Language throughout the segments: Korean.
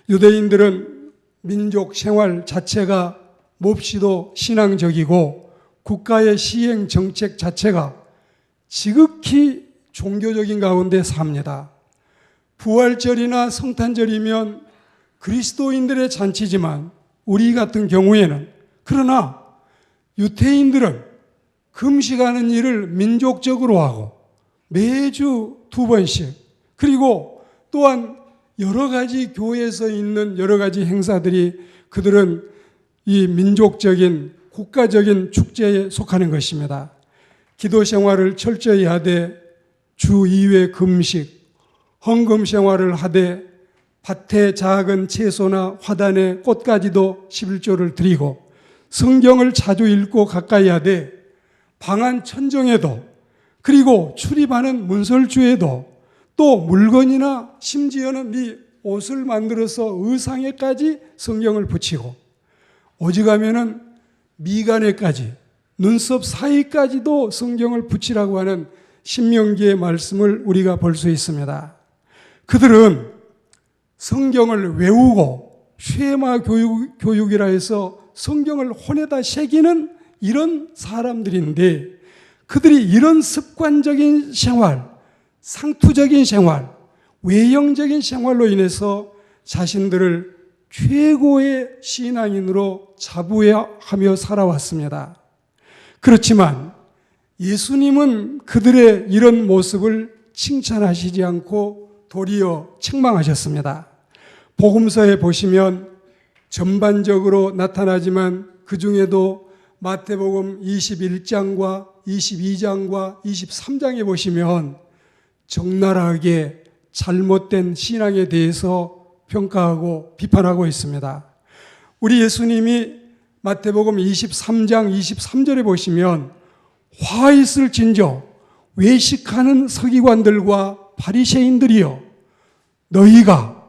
유대인들은 민족 생활 자체가 몹시도 신앙적이고 국가의 시행 정책 자체가 지극히 종교적인 가운데 삽니다. 부활절이나 성탄절이면 그리스도인들의 잔치지만 우리 같은 경우에는, 그러나 유대인들은 금식하는 일을 민족적으로 하고 매주 2번씩, 그리고 또한 여러 가지 교회에서 있는 여러 가지 행사들이 그들은 이 민족적인 국가적인 축제에 속하는 것입니다. 기도 생활을 철저히 하되 주 2회 금식, 헌금 생활을 하되 밭에 작은 채소나 화단에 꽃까지도 11조를 드리고 성경을 자주 읽고 가까이 하되 방한 천정에도, 그리고 출입하는 문설주에도, 또 물건이나 심지어는 네 옷을 만들어서 의상에까지 성경을 붙이고, 오직하면은 미간에까지, 눈썹 사이까지도 성경을 붙이라고 하는 신명기의 말씀을 우리가 볼 수 있습니다. 그들은 성경을 외우고 쉐마 교육이라 해서 성경을 혼에다 새기는 이런 사람들인데, 그들이 이런 습관적인 생활, 상투적인 생활, 외형적인 생활로 인해서 자신들을 최고의 신앙인으로 자부하며 살아왔습니다. 그렇지만 예수님은 그들의 이런 모습을 칭찬하시지 않고 도리어 책망하셨습니다. 복음서에 보시면 전반적으로 나타나지만 그 중에도 마태복음 21장과 22장과 23장에 보시면 적나라하게 잘못된 신앙에 대해서 평가하고 비판하고 있습니다. 우리 예수님이 마태복음 23장 23절에 보시면 화 있을진저 외식하는 서기관들과 바리새인들이여, 너희가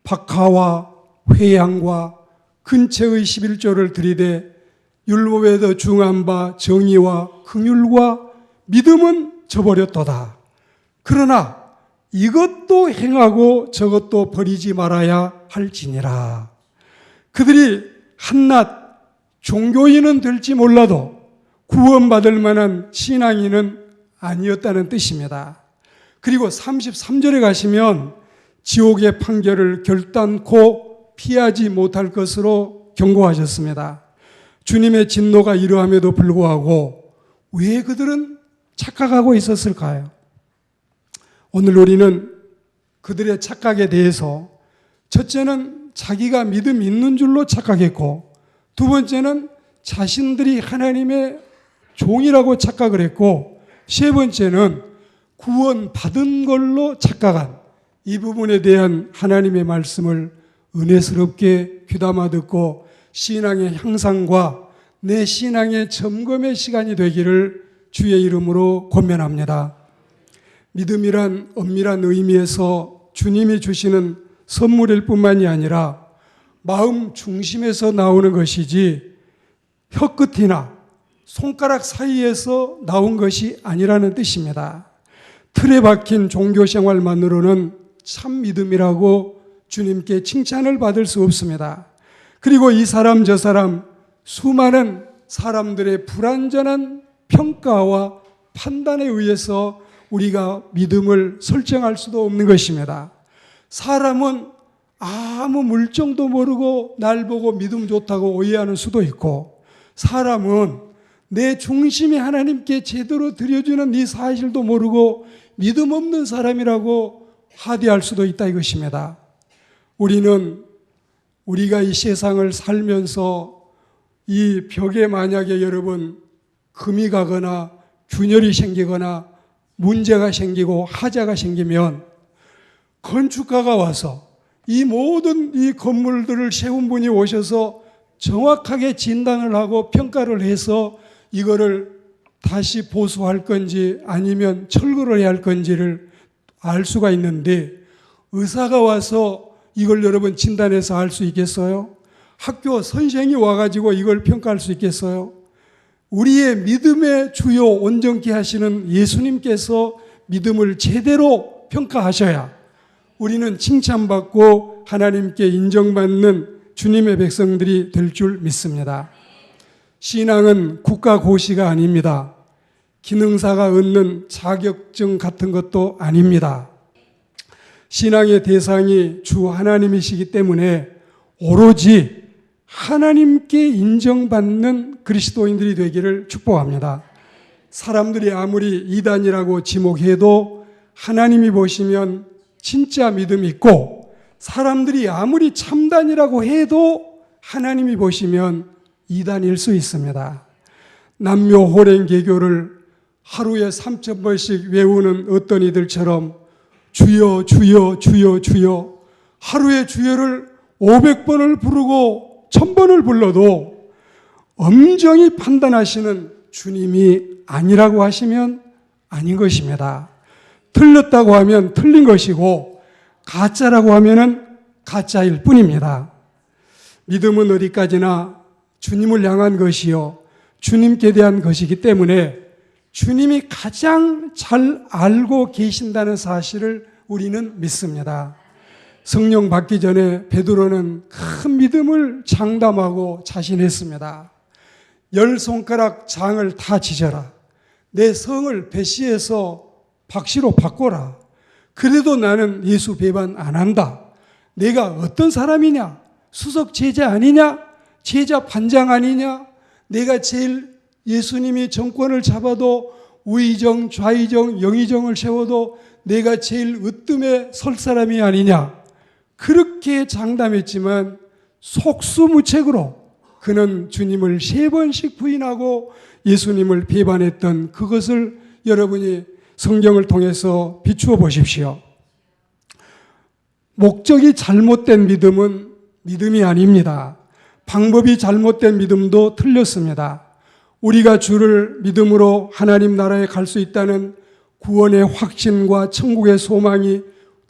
박하와 회양과 근처의 11조를 들이되 율법에 더 중한 바 정의와 긍휼과 믿음은 저버렸도다. 그러나 이것도 행하고 저것도 버리지 말아야 할지니라. 그들이 한낱 종교인은 될지 몰라도 구원받을 만한 신앙인은 아니었다는 뜻입니다. 그리고 33절에 가시면 지옥의 판결을 결단코 피하지 못할 것으로 경고하셨습니다. 주님의 진노가 이러함에도 불구하고 왜 그들은 착각하고 있었을까요? 오늘 우리는 그들의 착각에 대해서, 첫째는 자기가 믿음이 있는 줄로 착각했고, 두 번째는 자신들이 하나님의 종이라고 착각을 했고, 세 번째는 구원받은 걸로 착각한 이 부분에 대한 하나님의 말씀을 은혜스럽게 귀담아 듣고 신앙의 향상과 내 신앙의 점검의 시간이 되기를 주의 이름으로 권면합니다. 믿음이란 엄밀한 의미에서 주님이 주시는 선물일 뿐만이 아니라 마음 중심에서 나오는 것이지 혀끝이나 손가락 사이에서 나온 것이 아니라는 뜻입니다. 틀에 박힌 종교 생활만으로는 참 믿음이라고 주님께 칭찬을 받을 수 없습니다. 그리고 이 사람 저 사람 수많은 사람들의 불완전한 평가와 판단에 의해서 우리가 믿음을 설정할 수도 없는 것입니다. 사람은 아무 물정도 모르고 날 보고 믿음 좋다고 오해하는 수도 있고, 사람은 내 중심이 하나님께 제대로 드려주는 이 사실도 모르고 믿음 없는 사람이라고 하대할 수도 있다 이것입니다. 우리가 이 세상을 살면서 이 벽에 만약에 여러분 금이 가거나 균열이 생기거나 문제가 생기고 하자가 생기면 건축가가 와서 이 모든 이 건물들을 세운 분이 오셔서 정확하게 진단을 하고 평가를 해서 이거를 다시 보수할 건지 아니면 철거를 해야 할 건지를 알 수가 있는데, 의사가 와서 이걸 여러분 진단해서 알 수 있겠어요? 학교 선생이 와가지고 이걸 평가할 수 있겠어요? 우리의 믿음의 주요 온전케 하시는 예수님께서 믿음을 제대로 평가하셔야 우리는 칭찬받고 하나님께 인정받는 주님의 백성들이 될 줄 믿습니다. 신앙은 국가고시가 아닙니다. 기능사가 얻는 자격증 같은 것도 아닙니다. 신앙의 대상이 주 하나님이시기 때문에 오로지 하나님께 인정받는 그리스도인들이 되기를 축복합니다. 사람들이 아무리 이단이라고 지목해도 하나님이 보시면 진짜 믿음이 있고, 사람들이 아무리 참단이라고 해도 하나님이 보시면 이단일 수 있습니다. 남묘 호랭개교를 하루에 3,000번씩 외우는 어떤 이들처럼 주여 주여 주여 주여, 하루에 주여를 500번을 부르고 1000번을 불러도 엄정히 판단하시는 주님이 아니라고 하시면 아닌 것입니다. 틀렸다고 하면 틀린 것이고 가짜라고 하면은 가짜일 뿐입니다. 믿음은 어디까지나 주님을 향한 것이요, 주님께 대한 것이기 때문에 주님이 가장 잘 알고 계신다는 사실을 우리는 믿습니다. 성령 받기 전에 베드로는 큰 믿음을 장담하고 자신했습니다. 10손가락 장을 다 지져라. 내 성을 배씨에서 박씨로 바꿔라. 그래도 나는 예수 배반 안 한다. 내가 어떤 사람이냐? 수석 제자 아니냐? 제자 반장 아니냐? 내가 제일 예수님이 정권을 잡아도 우의정, 좌의정, 영의정을 세워도 내가 제일 으뜸에 설 사람이 아니냐? 그렇게 장담했지만 속수무책으로 그는 주님을 3번씩 부인하고 예수님을 배반했던 그것을 여러분이 성경을 통해서 비추어 보십시오. 목적이 잘못된 믿음은 믿음이 아닙니다. 방법이 잘못된 믿음도 틀렸습니다. 우리가 주를 믿음으로 하나님 나라에 갈 수 있다는 구원의 확신과 천국의 소망이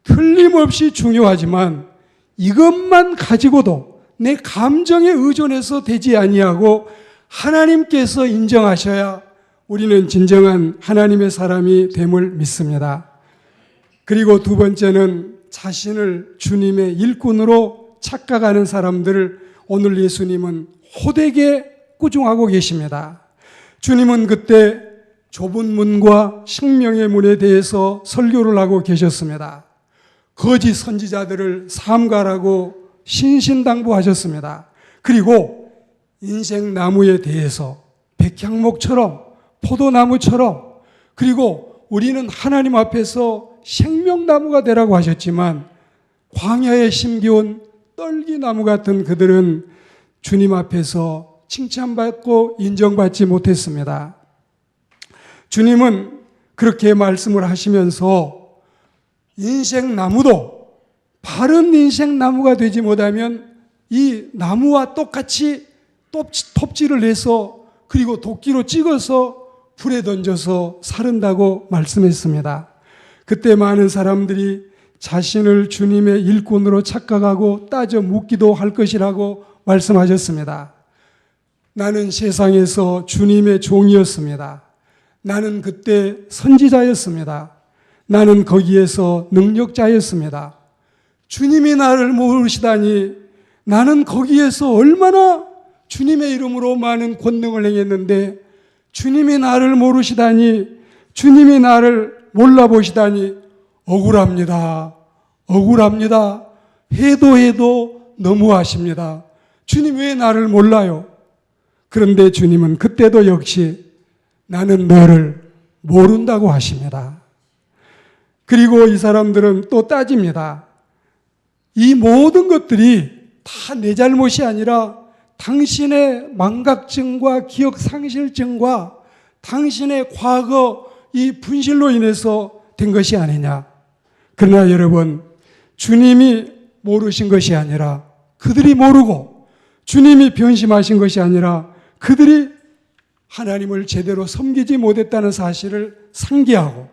틀림없이 중요하지만 이것만 가지고도 내 감정에 의존해서 되지 아니하고 하나님께서 인정하셔야 우리는 진정한 하나님의 사람이 됨을 믿습니다. 그리고 두 번째는 자신을 주님의 일꾼으로 착각하는 사람들을 오늘 예수님은 호되게 꾸중하고 계십니다. 주님은 그때 좁은 문과 생명의 문에 대해서 설교를 하고 계셨습니다. 거짓 선지자들을 삼가라고 신신당부하셨습니다. 그리고 인생나무에 대해서 백향목처럼 포도나무처럼, 그리고 우리는 하나님 앞에서 생명나무가 되라고 하셨지만 광야에 심겨온 떨기나무 같은 그들은 주님 앞에서 칭찬받고 인정받지 못했습니다. 주님은 그렇게 말씀을 하시면서 인생나무도 바른 인생나무가 되지 못하면 이 나무와 똑같이 톱질을 해서 그리고 도끼로 찍어서 불에 던져서 사른다고 말씀했습니다. 그때 많은 사람들이 자신을 주님의 일꾼으로 착각하고 따져 묻기도 할 것이라고 말씀하셨습니다. 나는 세상에서 주님의 종이었습니다. 나는 그때 선지자였습니다. 나는 거기에서 능력자였습니다. 주님이 나를 모르시다니 나는 거기에서 얼마나 주님의 이름으로 많은 권능을 행했는데 주님이 나를 모르시다니, 주님이 나를 몰라보시다니 억울합니다. 억울합니다. 해도 너무하십니다. 주님 왜 나를 몰라요? 그런데 주님은 그때도 역시 나는 너를 모른다고 하십니다. 그리고 이 사람들은 또 따집니다. 이 모든 것들이 다 내 잘못이 아니라 당신의 망각증과 기억상실증과 당신의 과거 이 분실로 인해서 된 것이 아니냐. 그러나 여러분, 주님이 모르신 것이 아니라 그들이 모르고, 주님이 변심하신 것이 아니라 그들이 하나님을 제대로 섬기지 못했다는 사실을 상기하고,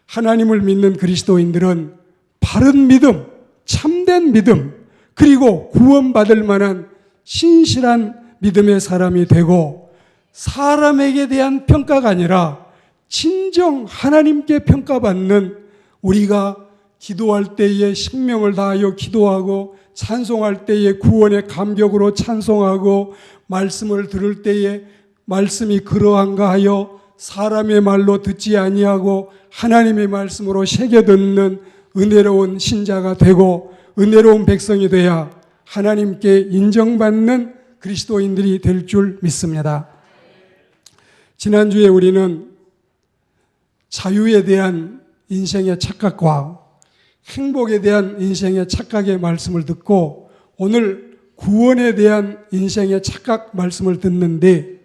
하나님을 믿는 그리스도인들은 바른 믿음, 참된 믿음, 그리고 구원받을 만한 신실한 믿음의 사람이 되고, 사람에게 대한 평가가 아니라 진정 하나님께 평가받는 우리가 기도할 때에 생명을 다하여 기도하고 찬송할 때에 구원의 감격으로 찬송하고 말씀을 들을 때에 말씀이 그러한가 하여 사람의 말로 듣지 아니하고 하나님의 말씀으로 새겨 듣는 은혜로운 신자가 되고 은혜로운 백성이 돼야 하나님께 인정받는 그리스도인들이 될 줄 믿습니다. 지난주에 우리는 자유에 대한 인생의 착각과 행복에 대한 인생의 착각의 말씀을 듣고 오늘 구원에 대한 인생의 착각 말씀을 듣는데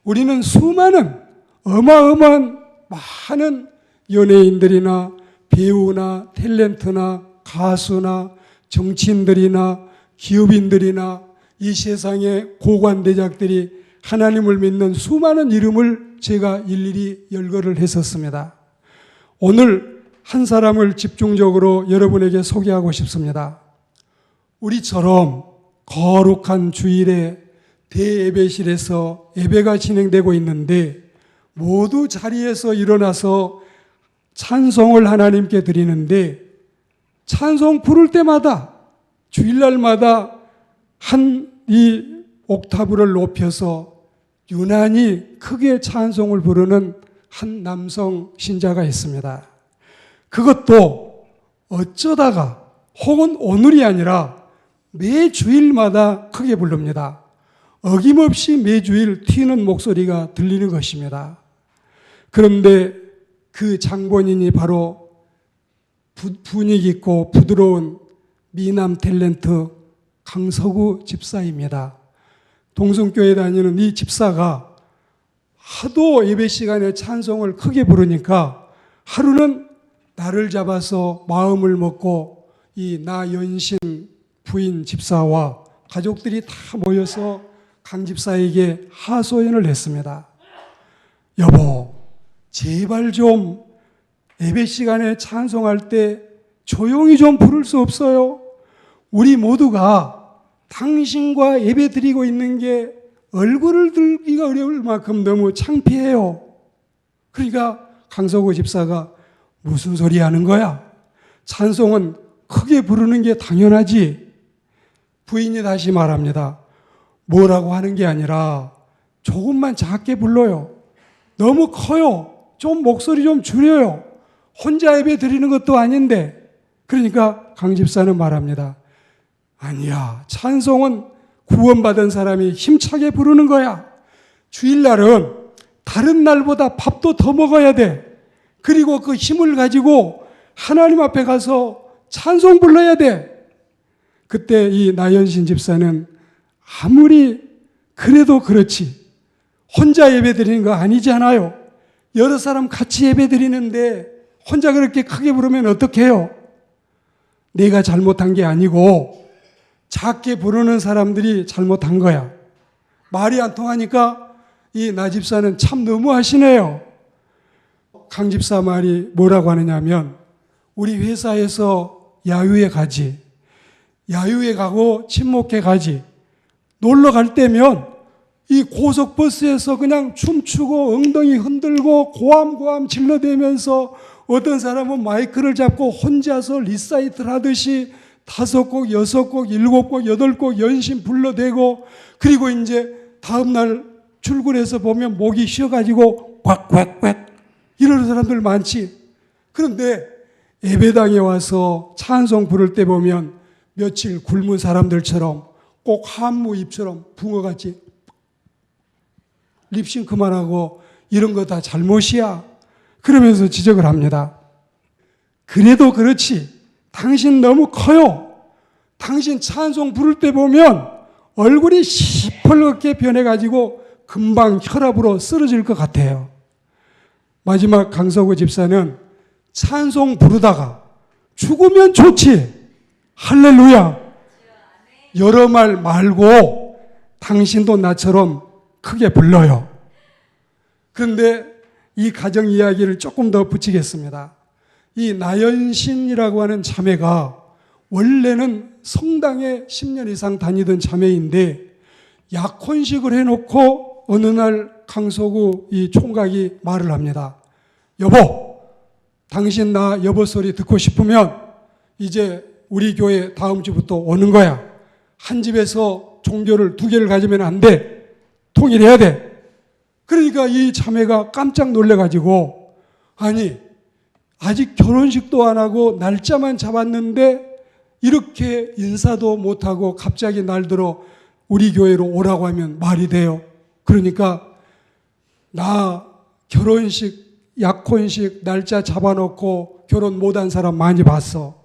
우리는 수많은 어마어마한 많은 연예인들이나 배우나 탤런트나 가수나 정치인들이나 기업인들이나 이 세상의 고관대작들이 하나님을 믿는 수많은 이름을 제가 일일이 열거를 했었습니다. 오늘 한 사람을 집중적으로 여러분에게 소개하고 싶습니다. 우리처럼 거룩한 주일에 대예배실에서 예배가 진행되고 있는데 모두 자리에서 일어나서 찬송을 하나님께 드리는데 찬송 부를 때마다 주일날마다 이 옥타브를 높여서 유난히 크게 찬송을 부르는 한 남성 신자가 있습니다. 그것도 어쩌다가 혹은 오늘이 아니라 매 주일마다 크게 부릅니다. 어김없이 매주일 튀는 목소리가 들리는 것입니다. 그런데 그 장본인이 바로 분위기 있고 부드러운 미남 탤런트 강서구 집사입니다. 동성교회 다니는 이 집사가 하도 예배 시간에 찬송을 크게 부르니까 하루는 나를 잡아서 마음을 먹고 이 나연신 부인 집사와 가족들이 다 모여서 강 집사에게 하소연을 했습니다. 여보, 제발 좀 예배 시간에 찬송할 때 조용히 좀 부를 수 없어요? 우리 모두가 당신과 예배 드리고 있는 게 얼굴을 들기가 어려울 만큼 너무 창피해요. 그러니까 강서구 집사가 무슨 소리 하는 거야? 찬송은 크게 부르는 게 당연하지. 부인이 다시 말합니다. 뭐라고 하는 게 아니라 조금만 작게 불러요. 너무 커요. 좀 목소리 좀 줄여요. 혼자 예배 드리는 것도 아닌데. 그러니까 강 집사는 말합니다. 아니야. 찬송은 구원받은 사람이 힘차게 부르는 거야. 주일날은 다른 날보다 밥도 더 먹어야 돼. 그리고 그 힘을 가지고 하나님 앞에 가서 찬송 불러야 돼. 그때 이 나연신 집사는 아무리 그래도 그렇지. 혼자 예배 드리는 거 아니잖아요. 여러 사람 같이 예배 드리는데 혼자 그렇게 크게 부르면 어떡해요? 내가 잘못한 게 아니고 작게 부르는 사람들이 잘못한 거야. 말이 안 통하니까 이 나 집사는 참 너무하시네요. 강 집사 말이 뭐라고 하느냐면 우리 회사에서 야유회 가지. 야유회 가고 친목회 가지. 놀러 갈 때면 이 고속버스에서 그냥 춤추고 엉덩이 흔들고 고함고함 질러대면서 어떤 사람은 마이크를 잡고 혼자서 리사이트를 하듯이 5곡, 6곡, 7곡, 8곡 연신 불러대고 그리고 이제 다음날 출근해서 보면 목이 쉬어가지고 꽉꽉꽉 이러는 사람들 많지. 그런데 예배당에 와서 찬송 부를 때 보면 며칠 굶은 사람들처럼 꼭 한무 입처럼 붕어같이 립싱 그만하고 이런 거 다 잘못이야. 그러면서 지적을 합니다. 그래도 그렇지. 당신 너무 커요. 당신 찬송 부를 때 보면 얼굴이 시퍼렇게 변해가지고 금방 혈압으로 쓰러질 것 같아요. 마지막 강서구 집사는 찬송 부르다가 죽으면 좋지. 할렐루야. 여러 말 말고 당신도 나처럼 크게 불러요. 그런데 이 가정 이야기를 조금 더 붙이겠습니다. 이 나연신이라고 하는 자매가 원래는 성당에 10년 이상 다니던 자매인데 약혼식을 해놓고 어느 날 강서구 이 총각이 말을 합니다. 여보, 당신 나 여보 소리 듣고 싶으면 이제 우리 교회 다음 주부터 오는 거야. 한 집에서 종교를 두 개를 가지면 안 돼. 통일해야 돼. 그러니까 이 자매가 깜짝 놀래가지고, 아니, 아직 결혼식도 안 하고 날짜만 잡았는데 이렇게 인사도 못하고 갑자기 날들어 우리 교회로 오라고 하면 말이 돼요. 그러니까 나 결혼식, 약혼식 날짜 잡아놓고 결혼 못한 사람 많이 봤어.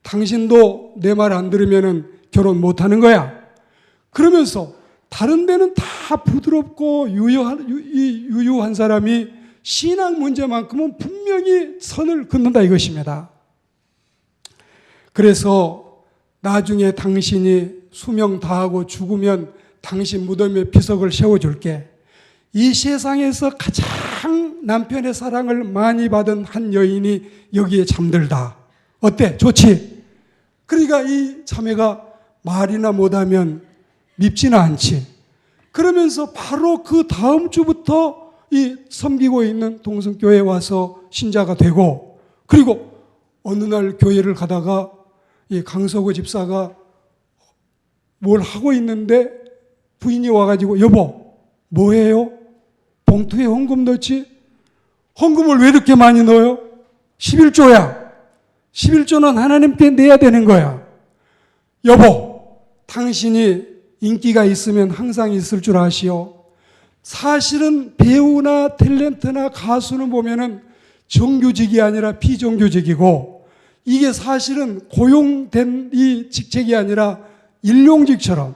당신도 내 말 안 들으면 결혼 못하는 거야. 그러면서 다른 데는 다 부드럽고 유유한 사람이 신앙 문제만큼은 분명히 선을 긋는다 이것입니다. 그래서 나중에 당신이 수명 다하고 죽으면 당신 무덤에 비석을 세워줄게. 이 세상에서 가장 남편의 사랑을 많이 받은 한 여인이 여기에 잠들다. 어때? 좋지? 그러니까 이 자매가 말이나 못하면 밉지는 않지. 그러면서 바로 그 다음 주부터 이 섬기고 있는 동성교회에 와서 신자가 되고, 그리고 어느 날 교회를 가다가 이 강석우 집사가 뭘 하고 있는데 부인이 와가지고, 여보 뭐해요? 봉투에 헌금 넣지? 헌금을 왜 이렇게 많이 넣어요? 11조야. 11조는 하나님께 내야 되는 거야. 여보, 당신이 인기가 있으면 항상 있을 줄 아시오. 사실은 배우나 탤런트나 가수는 보면은 정규직이 아니라 비정규직이고, 이게 사실은 고용된 이 직책이 아니라 일용직처럼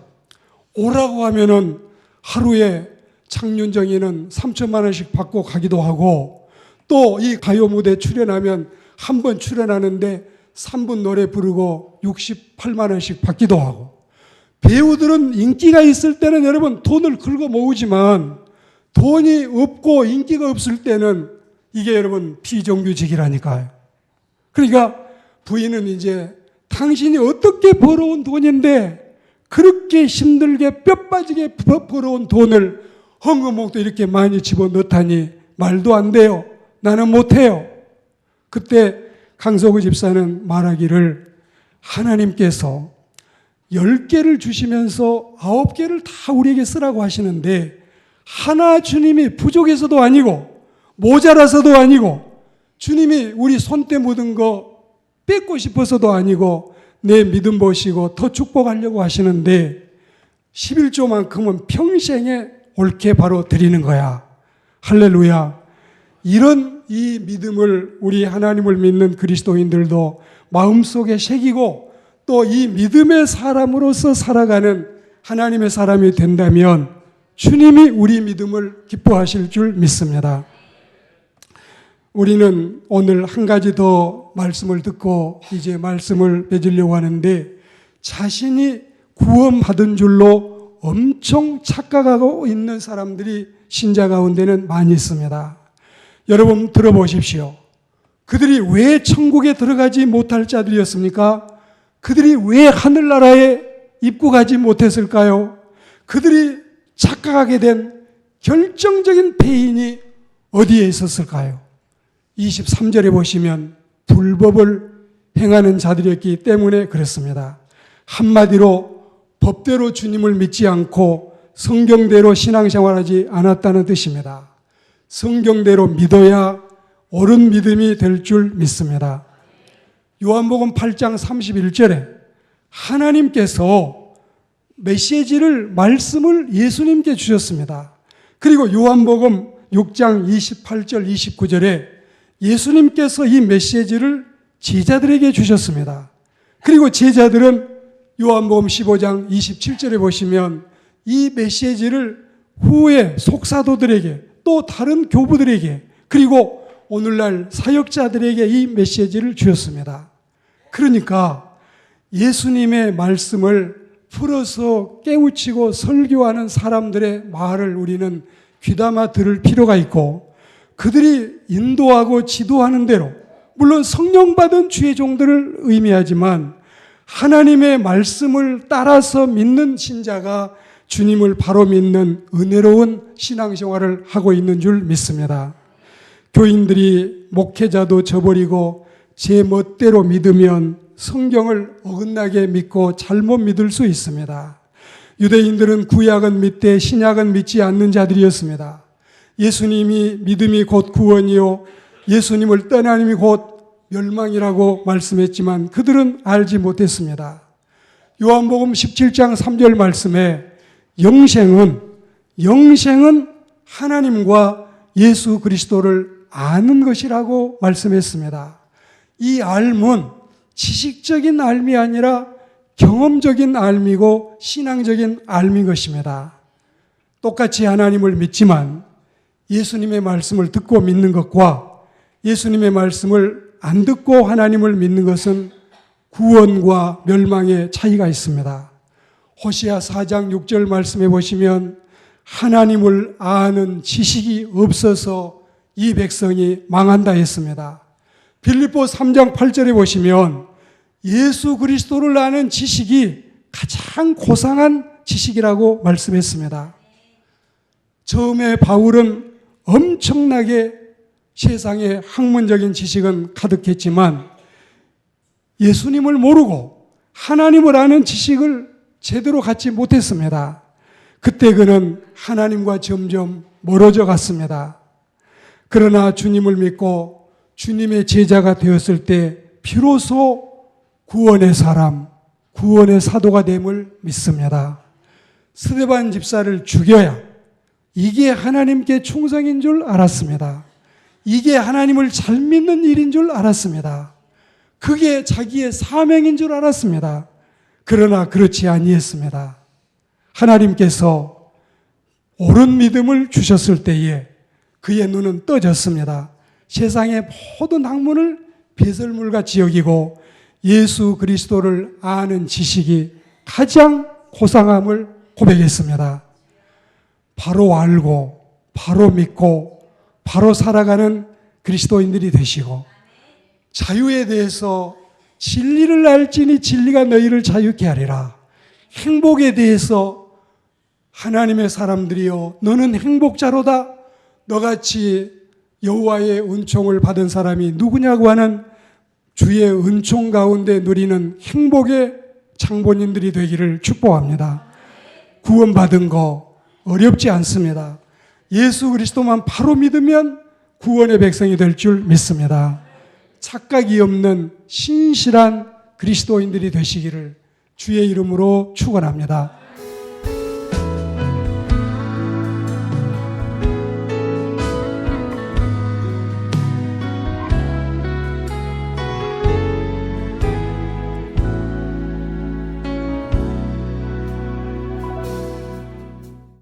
오라고 하면은 하루에 장윤정이는 3천만 원씩 받고 가기도 하고, 또 이 가요 무대 출연하면 한 번 출연하는데 3분 노래 부르고 68만 원씩 받기도 하고, 배우들은 인기가 있을 때는 여러분 돈을 긁어 모으지만 돈이 없고 인기가 없을 때는 이게 여러분 비정규직이라니까요. 그러니까 부인은 이제 당신이 어떻게 벌어온 돈인데 그렇게 힘들게 뼈 빠지게 벌어온 돈을 헌금목도 이렇게 많이 집어넣다니 말도 안 돼요. 나는 못해요. 그때 강석우 집사는 말하기를, 하나님께서 10개를 주시면서 9개를 다 우리에게 쓰라고 하시는데 하나 주님이 부족해서도 아니고 모자라서도 아니고 주님이 우리 손때 묻은 거 뺏고 싶어서도 아니고 내 믿음 보시고 더 축복하려고 하시는데 11조만큼은 평생에 옳게 바로 드리는 거야. 할렐루야. 이런 이 믿음을 우리 하나님을 믿는 그리스도인들도 마음속에 새기고 또 이 믿음의 사람으로서 살아가는 하나님의 사람이 된다면 주님이 우리 믿음을 기뻐하실 줄 믿습니다. 우리는 오늘 한 가지 더 말씀을 듣고 이제 말씀을 맺으려고 하는데, 자신이 구원받은 줄로 엄청 착각하고 있는 사람들이 신자 가운데는 많이 있습니다. 여러분 들어보십시오. 그들이 왜 천국에 들어가지 못할 자들이었습니까? 그들이 왜 하늘나라에 입국하지 못했을까요? 그들이 착각하게 된 결정적인 배인이 어디에 있었을까요? 23절에 보시면 불법을 행하는 자들이었기 때문에 그렇습니다. 한마디로 법대로 주님을 믿지 않고 성경대로 신앙생활하지 않았다는 뜻입니다. 성경대로 믿어야 옳은 믿음이 될 줄 믿습니다. 요한복음 8장 31절에 하나님께서 메시지를, 말씀을 예수님께 주셨습니다. 그리고 요한복음 6장 28절 29절에 예수님께서 이 메시지를 제자들에게 주셨습니다. 그리고 제자들은 요한복음 15장 27절에 보시면 이 메시지를 후에 속사도들에게 또 다른 교부들에게 그리고 오늘날 사역자들에게 이 메시지를 주셨습니다. 그러니까 예수님의 말씀을 풀어서 깨우치고 설교하는 사람들의 말을 우리는 귀담아 들을 필요가 있고, 그들이 인도하고 지도하는 대로, 물론 성령 받은 주의 종들을 의미하지만 하나님의 말씀을 따라서 믿는 신자가 주님을 바로 믿는 은혜로운 신앙생활을 하고 있는 줄 믿습니다. 교인들이 목회자도 저버리고 제 멋대로 믿으면 성경을 어긋나게 믿고 잘못 믿을 수 있습니다. 유대인들은 구약은 믿되 신약은 믿지 않는 자들이었습니다. 예수님이 믿음이 곧 구원이요 예수님을 떠나님이 곧 멸망이라고 말씀했지만 그들은 알지 못했습니다. 요한복음 17장 3절 말씀에 영생은 하나님과 예수 그리스도를 아는 것이라고 말씀했습니다. 이 알문, 지식적인 알미 아니라 경험적인 알미고 신앙적인 알미인 것입니다. 똑같이 하나님을 믿지만 예수님의 말씀을 듣고 믿는 것과 예수님의 말씀을 안 듣고 하나님을 믿는 것은 구원과 멸망의 차이가 있습니다. 호시아 4장 6절 말씀해 보시면 하나님을 아는 지식이 없어서 이 백성이 망한다 했습니다. 빌립보 3장 8절에 보시면 예수 그리스도를 아는 지식이 가장 고상한 지식이라고 말씀했습니다. 처음에 바울은 엄청나게 세상에 학문적인 지식은 가득했지만 예수님을 모르고 하나님을 아는 지식을 제대로 갖지 못했습니다. 그때 그는 하나님과 점점 멀어져 갔습니다. 그러나 주님을 믿고 주님의 제자가 되었을 때 비로소 구원의 사람, 구원의 사도가 됨을 믿습니다. 스데반 집사를 죽여야 이게 하나님께 충성인 줄 알았습니다. 이게 하나님을 잘 믿는 일인 줄 알았습니다. 그게 자기의 사명인 줄 알았습니다. 그러나 그렇지 아니했습니다. 하나님께서 옳은 믿음을 주셨을 때에 그의 눈은 떠졌습니다. 세상의 모든 학문을 배설물같이 여기고 예수 그리스도를 아는 지식이 가장 고상함을 고백했습니다. 바로 알고 바로 믿고 바로 살아가는 그리스도인들이 되시고 자유에 대해서 진리를 알지니 진리가 너희를 자유케 하리라. 행복에 대해서 하나님의 사람들이여 너는 행복자로다. 너같이 여호와의 은총을 받은 사람이 누구냐고 하는 주의 은총 가운데 누리는 행복의 장본인들이 되기를 축복합니다. 구원받은 거 어렵지 않습니다. 예수 그리스도만 바로 믿으면 구원의 백성이 될 줄 믿습니다. 착각이 없는 신실한 그리스도인들이 되시기를 주의 이름으로 축원합니다.